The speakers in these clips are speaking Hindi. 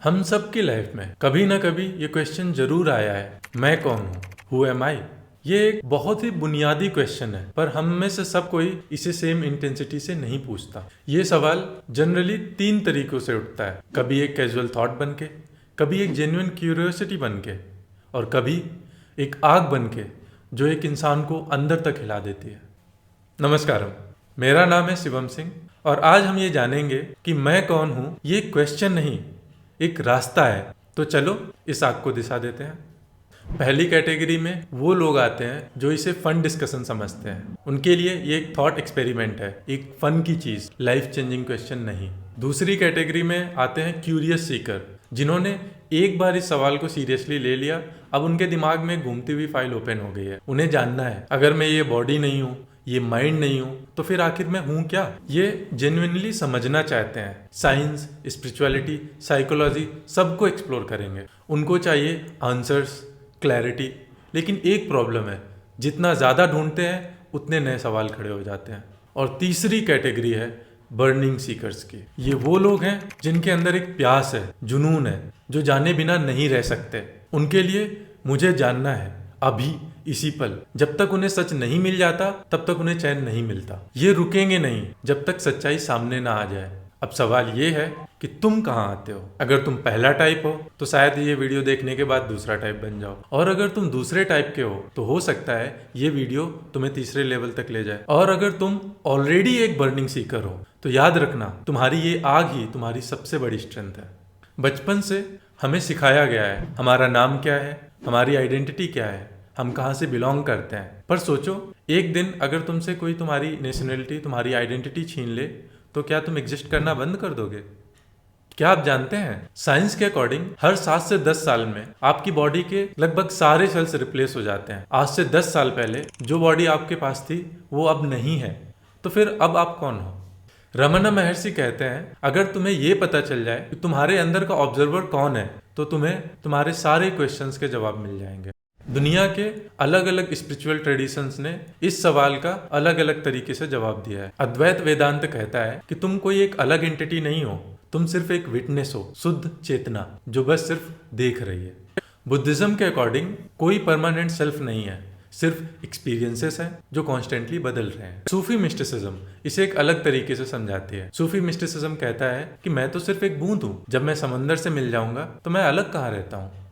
हम सब की लाइफ में कभी ना कभी ये क्वेश्चन जरूर आया है, मैं कौन हूँ, हु एम आई। ये एक बहुत ही बुनियादी क्वेश्चन है, पर हम में से सब कोई इसे सेम इंटेंसिटी से नहीं पूछता। ये सवाल जनरली 3 तरीकों से उठता है, कभी एक कैजुअल थॉट बन के, कभी एक जेन्युइन क्यूरियोसिटी बन के, और कभी एक आग बन के जो एक इंसान को अंदर तक हिला देती है। नमस्कारम, मेरा नाम है शिवम सिंह और आज हम ये जानेंगे कि मैं कौन हूँ ये क्वेश्चन नहीं, एक रास्ता है। तो चलो इस आग को दिशा देते हैं। पहली कैटेगरी में वो लोग आते हैं जो इसे फन डिस्कशन समझते हैं। उनके लिए ये एक थॉट एक्सपेरिमेंट है, एक फन की चीज, लाइफ चेंजिंग क्वेश्चन नहीं। दूसरी कैटेगरी में आते हैं क्यूरियस सीकर, जिन्होंने एक बार इस सवाल को सीरियसली ले लिया, अब उनके दिमाग में घूमती हुई फाइल ओपन हो गई है। उन्हें जानना है, अगर मैं ये बॉडी नहीं हूँ, ये माइंड नहीं हूं, तो फिर आखिर मैं हूं क्या। ये जेन्युइनली समझना चाहते हैं। साइंस, स्पिरिचुअलिटी, साइकोलॉजी सबको एक्सप्लोर करेंगे। उनको चाहिए आंसर्स, क्लैरिटी। लेकिन एक प्रॉब्लम है, जितना ज़्यादा ढूंढते हैं उतने नए सवाल खड़े हो जाते हैं। और तीसरी कैटेगरी है बर्निंग सीकर्स की। ये वो लोग हैं जिनके अंदर एक प्यास है, जुनून है, जो जाने बिना नहीं रह सकते। उनके लिए मुझे जानना है, अभी, इसी पल। जब तक उन्हें सच नहीं मिल जाता तब तक उन्हें चैन नहीं मिलता। ये रुकेंगे नहीं जब तक सच्चाई सामने ना आ जाए। अब सवाल ये है कि तुम कहाँ आते हो। अगर तुम पहला टाइप हो तो शायद ये वीडियो देखने के बाद दूसरा टाइप बन जाओ, और अगर तुम दूसरे टाइप के हो तो हो सकता है ये वीडियो तुम्हें तीसरे लेवल तक ले जाए। और अगर तुम ऑलरेडी एक बर्निंग सीकर हो तो याद रखना, तुम्हारी ये आग ही तुम्हारी सबसे बड़ी स्ट्रेंथ है। बचपन से हमें सिखाया गया है हमारा नाम क्या है, हमारी आइडेंटिटी क्या है, हम कहाँ से बिलोंग करते हैं। पर सोचो, एक दिन अगर तुमसे कोई तुम्हारी नेशनलिटी, तुम्हारी आइडेंटिटी छीन ले तो क्या तुम एग्जिस्ट करना बंद कर दोगे? क्या आप जानते हैं, साइंस के अकॉर्डिंग हर 7 से 10 साल में आपकी बॉडी के लगभग सारे सेल्स रिप्लेस हो जाते हैं। आज से 10 साल पहले जो बॉडी आपके पास थी वो अब नहीं है, तो फिर अब आप कौन हो? रमना महर्षि कहते हैं, अगर तुम्हें ये पता चल जाए कि तुम्हारे अंदर का ऑब्जर्वर कौन है तो तुम्हें तुम्हारे सारे क्वेश्चंस के जवाब मिल जाएंगे। दुनिया के अलग अलग स्पिरिचुअल ट्रेडिशंस ने इस सवाल का अलग अलग तरीके से जवाब दिया है। अद्वैत वेदांत कहता है कि तुम कोई एक अलग एंटिटी नहीं हो, तुम सिर्फ एक विटनेस हो, शुद्ध चेतना जो बस सिर्फ देख रही है। बुद्धिज्म के अकॉर्डिंग कोई परमानेंट सेल्फ नहीं है, सिर्फ एक्सपीरियंसेस हैं जो कॉन्स्टेंटली बदल रहे हैं। सूफी मिस्टिसिज्म इसे एक अलग तरीके से समझाती है। सूफी मिस्टिसिज्म कहता है कि मैं तो सिर्फ एक बूंद हूँ, जब मैं समंदर से मिल जाऊंगा तो मैं अलग कहाँ रहता हूँ।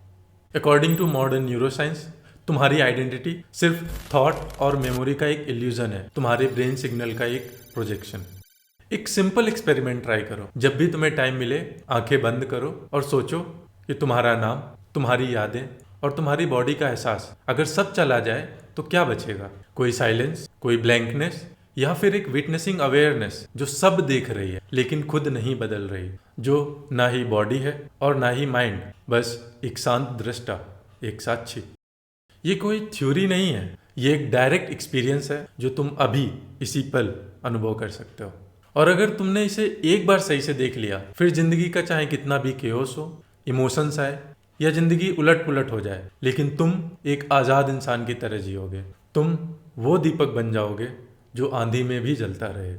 अकॉर्डिंग टू मॉडर्न न्यूरोसाइंस, तुम्हारी आइडेंटिटी सिर्फ थॉट और मेमोरी का एक इल्यूजन है, तुम्हारे ब्रेन सिग्नल का एक प्रोजेक्शन। एक सिंपल एक्सपेरिमेंट ट्राई करो। जब भी तुम्हें टाइम मिले, आंखें बंद करो और सोचो कि तुम्हारा नाम, तुम्हारी यादें और तुम्हारी बॉडी का एहसास अगर सब चला जाए तो क्या बचेगा? कोई साइलेंस, कोई ब्लैंकनेस, या फिर एक विटनेसिंग अवेयरनेस जो सब देख रही है लेकिन खुद नहीं बदल रही, जो ना ही बॉडी है और ना ही माइंड, बस एक शांत दृष्टा, एक साक्षी। ये कोई थ्योरी नहीं है, ये एक डायरेक्ट एक्सपीरियंस है जो तुम अभी इसी पल अनुभव कर सकते हो। और अगर तुमने इसे एक बार सही से देख लिया, फिर जिंदगी का चाहे कितना भी केओस हो, इमोशंस आए या जिंदगी उलट पुलट हो जाए, लेकिन तुम एक आज़ाद इंसान की तरह जियोगे। तुम वो दीपक बन जाओगे जो आंधी में भी जलता रहे।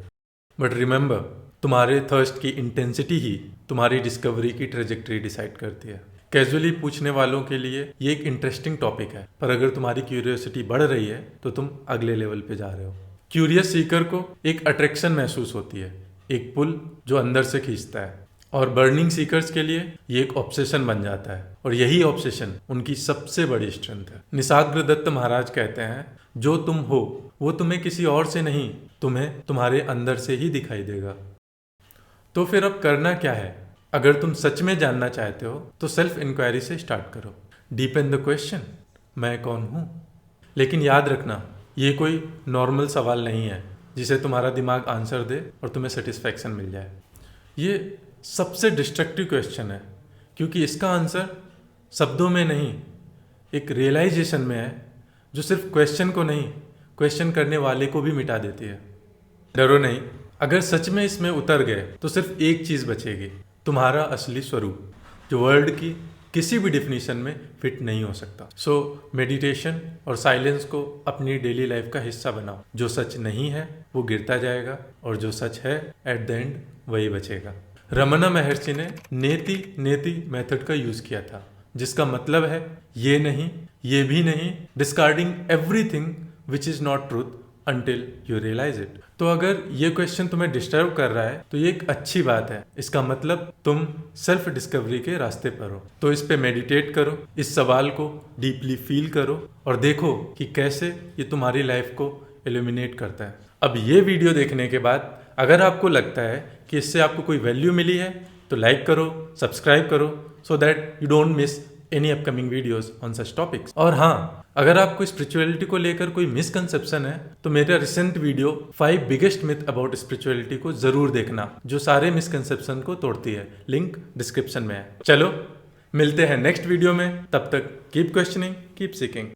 बट रिमेंबर, तुम्हारे थर्स्ट की इंटेंसिटी ही तुम्हारी डिस्कवरी की ट्रेजेक्टरी डिसाइड करती है। कैजुअली पूछने वालों के लिए ये एक इंटरेस्टिंग टॉपिक है, पर अगर तुम्हारी क्यूरियोसिटी बढ़ रही है तो तुम अगले लेवल पे जा रहे हो। क्यूरियस सीकर को एक अट्रैक्शन महसूस होती है, एक पुल जो अंदर से खींचता है। और बर्निंग सीकर्स के लिए ये एक ऑब्सेशन बन जाता है, और यही ऑब्सेशन उनकी सबसे बड़ी स्ट्रेंथ है। निसाग्र दत्त महाराज कहते हैं, जो तुम हो वो तुम्हें किसी और से नहीं, तुम्हें तुम्हारे अंदर से ही दिखाई देगा। तो फिर अब करना क्या है? अगर तुम सच में जानना चाहते हो तो सेल्फ इंक्वायरी से स्टार्ट करो। डीपेन द क्वेश्चन, मैं कौन हूँ। लेकिन याद रखना, ये कोई नॉर्मल सवाल नहीं है जिसे तुम्हारा दिमाग आंसर दे और तुम्हें सेटिस्फैक्शन मिल जाए। ये सबसे डिस्ट्रक्टिव क्वेश्चन है, क्योंकि इसका आंसर शब्दों में नहीं, एक रियलाइजेशन में है, जो सिर्फ क्वेश्चन को नहीं, क्वेश्चन करने वाले को भी मिटा देती है। डरो नहीं, अगर सच में इसमें उतर गए तो सिर्फ एक चीज़ बचेगी, तुम्हारा असली स्वरूप, जो वर्ल्ड की किसी भी डिफिनीशन में फिट नहीं हो सकता। सो मेडिटेशन और साइलेंस को अपनी डेली लाइफ का हिस्सा बनाओ। जो सच नहीं है वो गिरता जाएगा, और जो सच है एट द एंड वही बचेगा। रमना महर्षि ने नेति नेति मेथड का यूज किया था, जिसका मतलब है ये नहीं, ये भी नहीं, discarding everything which is not truth until you realise it. तो अगर ये क्वेश्चन तुम्हें डिस्टर्ब कर रहा है तो ये एक अच्छी बात है, इसका मतलब तुम सेल्फ डिस्कवरी के रास्ते पर हो। तो इस पे मेडिटेट करो, इस सवाल को डीपली फील करो और देखो कि कैसे ये तुम्हारी लाइफ को इल्यूमिनेट करता है। अब ये वीडियो देखने के बाद अगर आपको लगता है कि इससे आपको कोई वैल्यू मिली है तो लाइक करो, सब्सक्राइब करो, so that you don't miss any upcoming videos on such topics. और हाँ, अगर आपको स्पिरिचुअलिटी को लेकर कोई मिसकंसेप्शन है तो मेरा recent video 5 biggest myth about spirituality को जरूर देखना, जो सारे मिसकंसेप्शन को तोड़ती है। लिंक डिस्क्रिप्शन में है। चलो मिलते हैं नेक्स्ट वीडियो में, तब तक कीप क्वेश्चनिंग, कीप सीकिंग।